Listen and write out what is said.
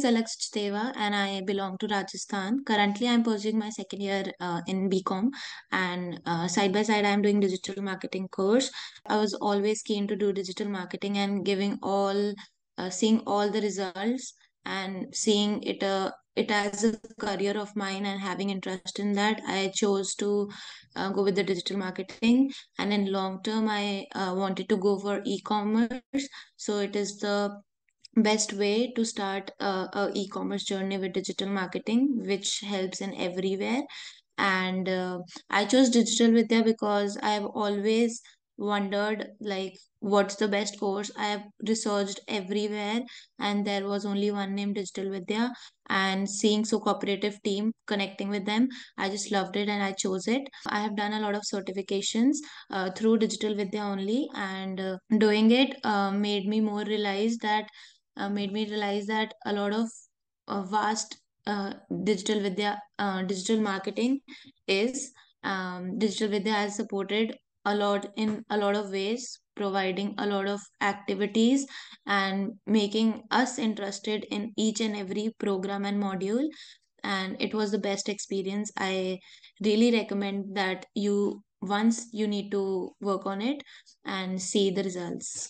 is Alakh and I belong to Rajasthan. Currently, I'm pursuing my second year in BCom, and side by side, I'm doing digital marketing course. I was always keen to do digital marketing and seeing all the results and seeing it as a career of mine and having interest in that. I chose to go with the digital marketing, and in long term, I wanted to go for e-commerce. So it is the best way to start a e-commerce journey with digital marketing, which helps in everywhere. And I chose Digital Vidya because I've always wondered, like, what's the best course. I have researched everywhere, and there was only one named Digital Vidya. And seeing so cooperative team connecting with them, I just loved it and I chose it. I have done a lot of certifications through Digital Vidya only, and doing it made me realize that a lot of vast digital vidya digital marketing is digital vidya has supported a lot in a lot of ways, providing a lot of activities and making us interested in each and every program and module. And it was the best experience. I really recommend that you once you need to work on it and see the results.